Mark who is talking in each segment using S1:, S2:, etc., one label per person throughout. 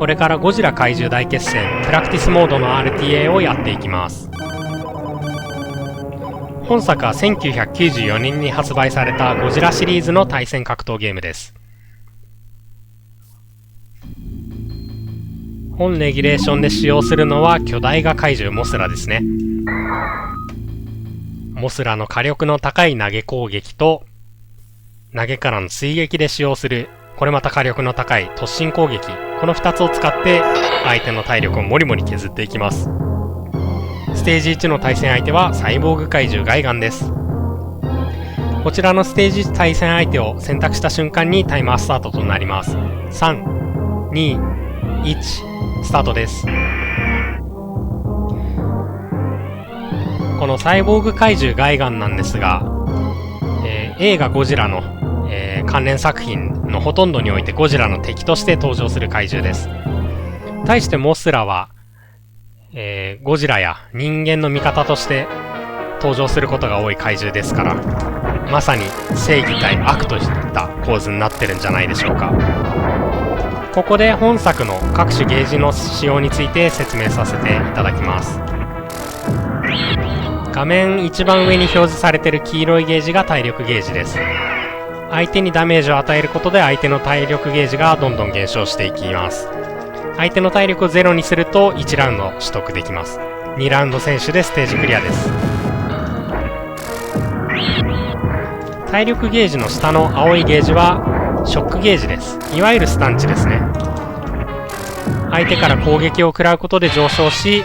S1: これからゴジラ怪獣大決戦プラクティスモードの RTA をやっていきます。本作は1994年に発売されたゴジラシリーズの対戦格闘ゲームです。本レギュレーションで使用するのは巨大画怪獣モスラですね。モスラの火力の高い投げ攻撃と投げからの追撃で使用するこれまた火力の高い突進攻撃、この2つを使って相手の体力をもりもり削っていきます。ステージ1の対戦相手はサイボーグ怪獣ガイガンです。こちらのステージ対戦相手を選択した瞬間にタイマースタートとなります。3、2、1、スタートです。このサイボーグ怪獣ガイガンなんですが、映画ゴジラの、関連作品のほとんどにおいてゴジラの敵として登場する怪獣です。対してモスラは、ゴジラや人間の味方として登場することが多い怪獣ですから、まさに正義対悪といった構図になってるんじゃないでしょうか。ここで本作の各種ゲージの使用について説明させていただきます。画面一番上に表示されている黄色いゲージが体力ゲージです。相手にダメージを与えることで相手の体力ゲージがどんどん減少していきます。相手の体力をゼロにすると1ラウンド取得できます。2ラウンド選手でステージクリアです。体力ゲージの下の青いゲージはショックゲージです。いわゆるスタンチですね。相手から攻撃を食らうことで上昇し、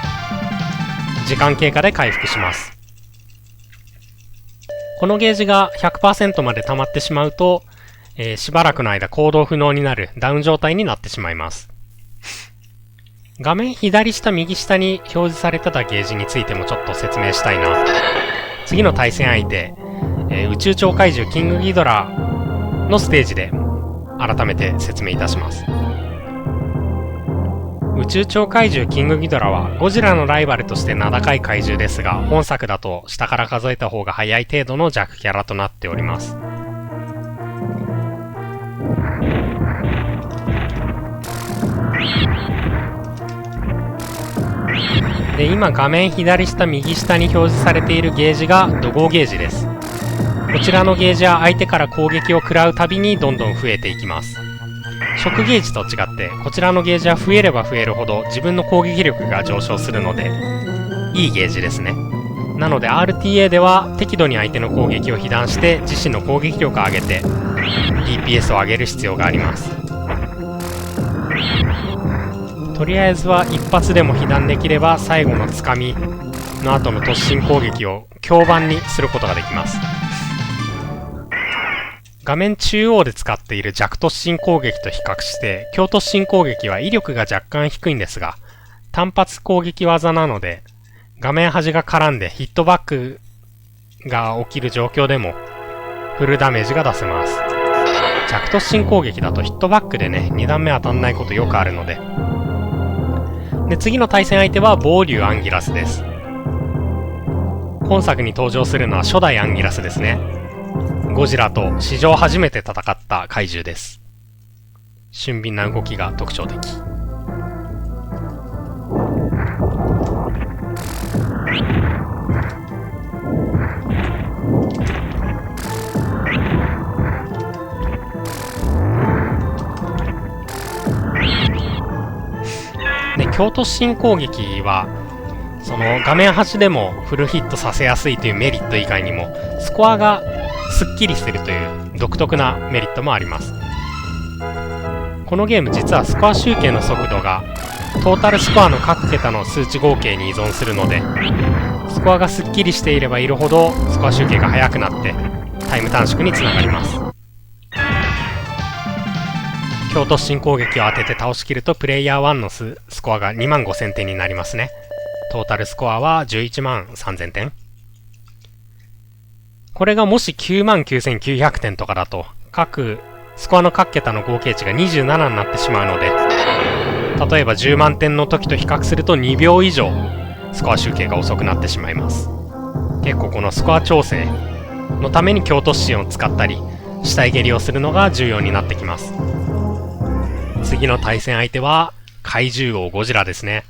S1: 時間経過で回復します。このゲージが 100% まで溜まってしまうと、しばらくの間行動不能になるダウン状態になってしまいます。画面左下右下に表示されてたゲージについてもちょっと説明したいな。次の対戦相手、宇宙超怪獣キングギドラのステージで改めて説明いたします。宇宙超怪獣キングギドラはゴジラのライバルとして名高い怪獣ですが、本作だと下から数えた方が早い程度の弱キャラとなっております。で、今画面左下右下に表示されているゲージが怒号ゲージです。こちらのゲージは相手から攻撃を食らうたびにどんどん増えていきます。ショックゲージと違ってこちらのゲージは増えれば増えるほど自分の攻撃力が上昇するのでいいゲージですね。なので RTA では適度に相手の攻撃を被弾して自身の攻撃力を上げて DPS を上げる必要があります。とりあえずは一発でも被弾できれば最後のつかみの後の突進攻撃を強板にすることができます。画面中央で使っている弱突進攻撃と比較して強突進攻撃は威力が若干低いんですが単発攻撃技なので画面端が絡んでヒットバックが起きる状況でもフルダメージが出せます。弱突進攻撃だとヒットバックでね2段目当たんないことよくあるので。で、次の対戦相手はボーリューアンギラスです。本作に登場するのは初代アンギラスですね。ゴジラと史上初めて戦った怪獣です。俊敏な動きが特徴的。で、強突進攻撃はその画面端でもフルヒットさせやすいというメリット以外にもスコアがすっきりするという独特なメリットもあります。このゲーム実はスコア集計の速度がトータルスコアの各桁の数値合計に依存するのでスコアがすっきりしていればいるほどスコア集計が速くなってタイム短縮につながります。強突進攻撃を当てて倒しきるとプレイヤー1のスコアが25000点になりますね。トータルスコアは113000点。これがもし99900点とかだとスコアの各桁の合計値が27になってしまうので例えば10万点の時と比較すると2秒以上スコア集計が遅くなってしまいます。結構このスコア調整のために強突進を使ったり死体蹴りをするのが重要になってきます。次の対戦相手は怪獣王ゴジラですね。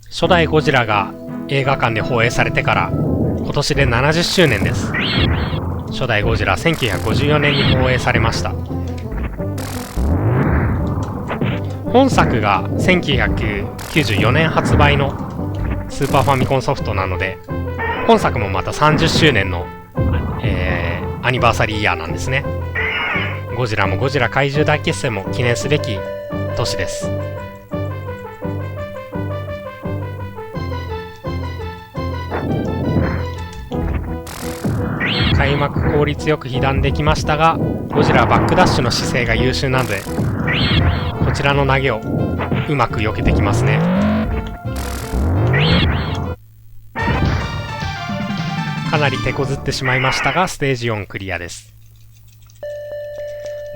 S1: 初代ゴジラが映画館で放映されてから今年で70周年です。初代ゴジラ1954年に放映されました。本作が1994年発売のスーパーファミコンソフトなので、本作もまた30周年の、アニバーサリーイヤーなんですね。ゴジラもゴジラ怪獣大決戦も記念すべき年です。開幕効率よく被弾できましたが、ゴジラはバックダッシュの姿勢が優秀なので、こちらの投げをうまく避けてきますね。かなり手こずってしまいましたが、ステージ4クリアです。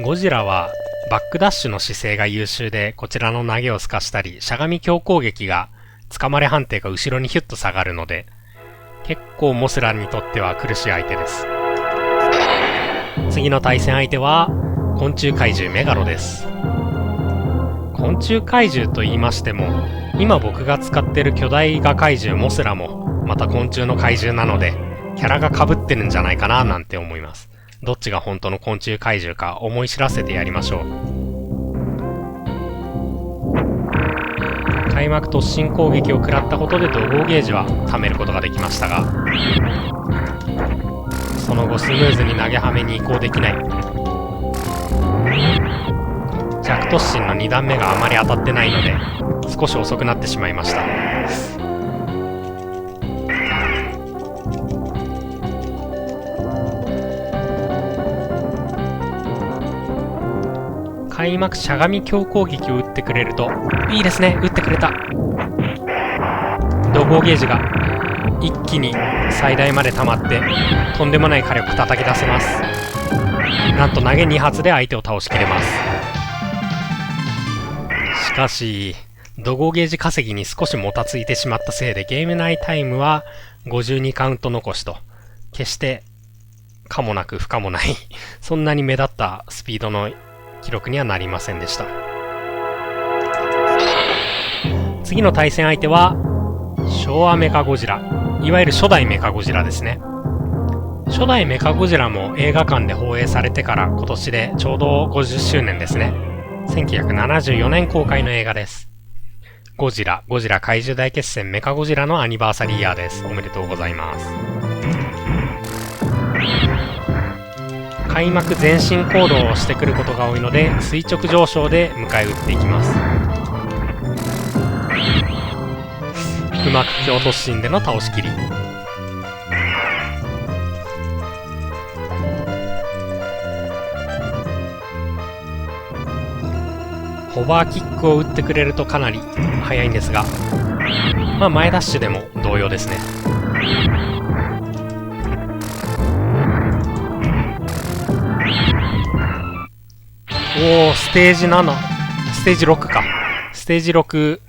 S1: ゴジラはバックダッシュの姿勢が優秀で、こちらの投げを透かしたり、しゃがみ強攻撃がつかまれ判定が後ろにヒュッと下がるので、結構モスランにとっては苦しい相手です。次の対戦相手は昆虫怪獣メガロです。昆虫怪獣と言いましても、今僕が使ってる巨大画怪獣モスラもまた昆虫の怪獣なので、キャラが被ってるんじゃないかななんて思います。どっちが本当の昆虫怪獣か思い知らせてやりましょう。開幕突進攻撃を食らったことで怒号ゲージは貯めることができましたが、その後スムーズに投げはめに移行できない。弱突進の2段目があまり当たってないので少し遅くなってしまいました。開幕しゃがみ強攻撃を打ってくれるといいですね。打ってくれた。怒号ゲージが一気に最大まで溜まってとんでもない火力叩き出せます。なんと投げ2発で相手を倒しきれます。しかし怒号ゲージ稼ぎに少しもたついてしまったせいで、ゲーム内タイムは52カウント残しと、決して可もなく不可もないそんなに目立ったスピードの記録にはなりませんでした。次の対戦相手は昭和メカゴジラ、いわゆる初代メカゴジラですね。初代メカゴジラも映画館で放映されてから今年でちょうど50周年ですね。1974年公開の映画です。ゴジラ怪獣大決戦メカゴジラのアニバーサリーイヤーです。おめでとうございます。開幕前進行動をしてくることが多いので、垂直上昇で迎え撃っていきます。うまく強突進での倒しきり。ホバーキックを打ってくれるとかなり速いんですが、まあ前ダッシュでも同様ですね。おお、ステージ7、ステージ6か。ステージ6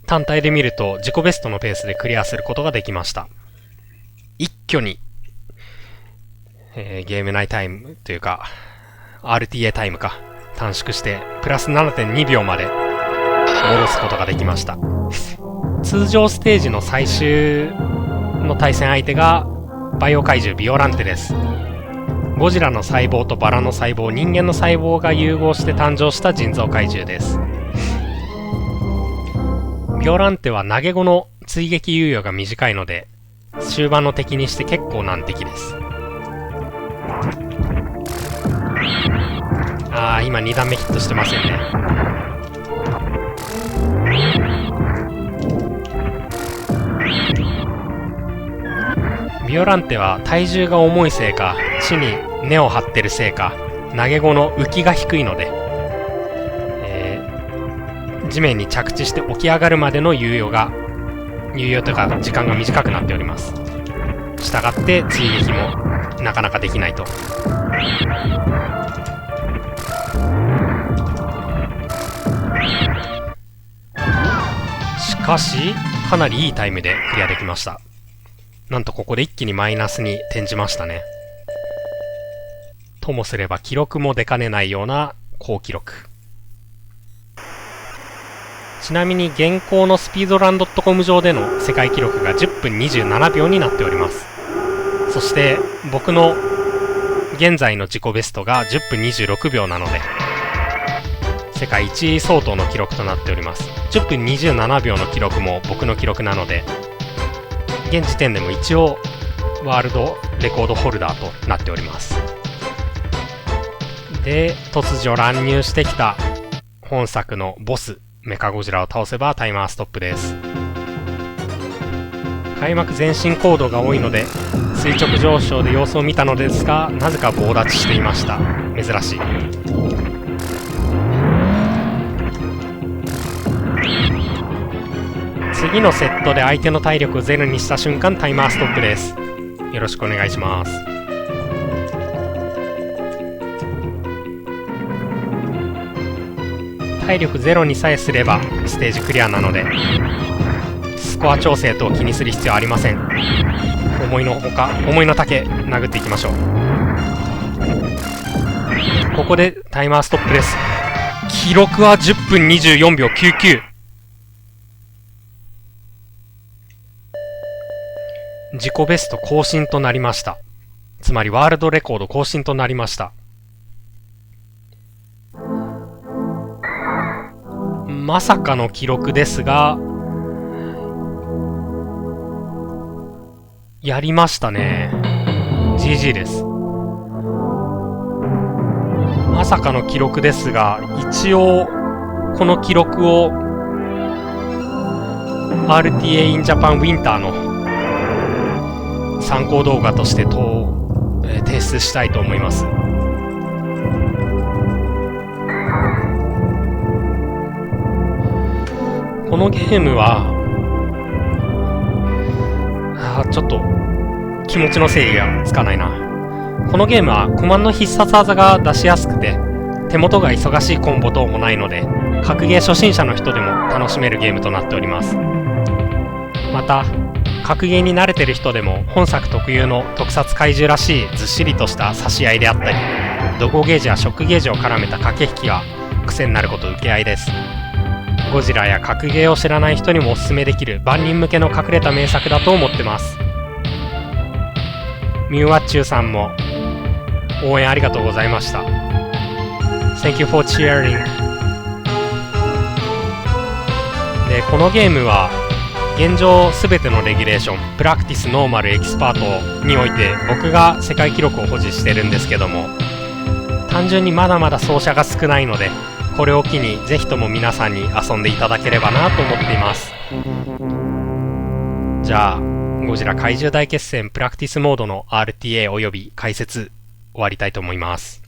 S1: 単体で見ると自己ベストのペースでクリアすることができました。一挙に、ゲーム内タイムというか RTA タイムか短縮してプラス 7.2 秒まで戻すことができました。通常ステージの最終の対戦相手がバイオ怪獣ビオランテです。ゴジラの細胞とバラの細胞、人間の細胞が融合して誕生した人造怪獣です。ビオランテは投げ後の追撃猶予が短いので終盤の敵にして結構難敵です。今2段目ヒットしてませんね。ビオランテは体重が重いせいか、地に根を張ってるせいか、投げ後の浮きが低いので、地面に着地して起き上がるまでの猶予というか時間が短くなっております。したがって追撃もなかなかできないと。しかしかなりいいタイムでクリアできました。なんとここで一気にマイナスに転じましたね。ともすれば記録も出かねないような好記録。ちなみに現行のスピードラン .com 上での世界記録が10分27秒になっております。そして僕の現在の自己ベストが10分26秒なので世界1位相当の記録となっております。10分27秒の記録も僕の記録なので現時点でも一応ワールドレコードホルダーとなっております。で、突如乱入してきた本作のボスメカゴジラを倒せばタイマーストップです。開幕前進コードが多いので垂直上昇で様子を見たのですが、なぜか棒立ちしていました。珍しい。次のセットで相手の体力をゼロにした瞬間タイマーストップです。よろしくお願いします。体力ゼロにさえすればステージクリアなのでスコア調整等気にする必要ありません。思いの丈殴っていきましょう。ここでタイマーストップです。記録は10分24秒99。自己ベスト更新となりました。つまりワールドレコード更新となりました。まさかの記録ですが、やりましたね。GG です。まさかの記録ですが、一応この記録を RTA in Japan Winter の参考動画として提出したいと思います。このゲームはちょっと気持ちの整理がつかないな。このゲームはコマンド必殺技が出しやすくて手元が忙しいコンボ等もないので格ゲー初心者の人でも楽しめるゲームとなっております。また格ゲーに慣れてる人でも本作特有の特撮怪獣らしいずっしりとした差し合いであったりドゴゲージやショックゲージを絡めた駆け引きが癖になること受け合いです。ゴジラや格ゲーを知らない人にもおすすめできる万人向けの隠れた名作だと思ってます。ミューワッチューさんも応援ありがとうございました。 Thank you for cheering。 で、このゲームは現状全てのレギュレーションプラクティス、ノーマル、エキスパートにおいて僕が世界記録を保持してるんですけども、単純にまだまだ走者が少ないのでこれを機にぜひとも皆さんに遊んでいただければなと思っています。じゃあゴジラ怪獣大決戦プラクティスモードの RTA および解説終わりたいと思います。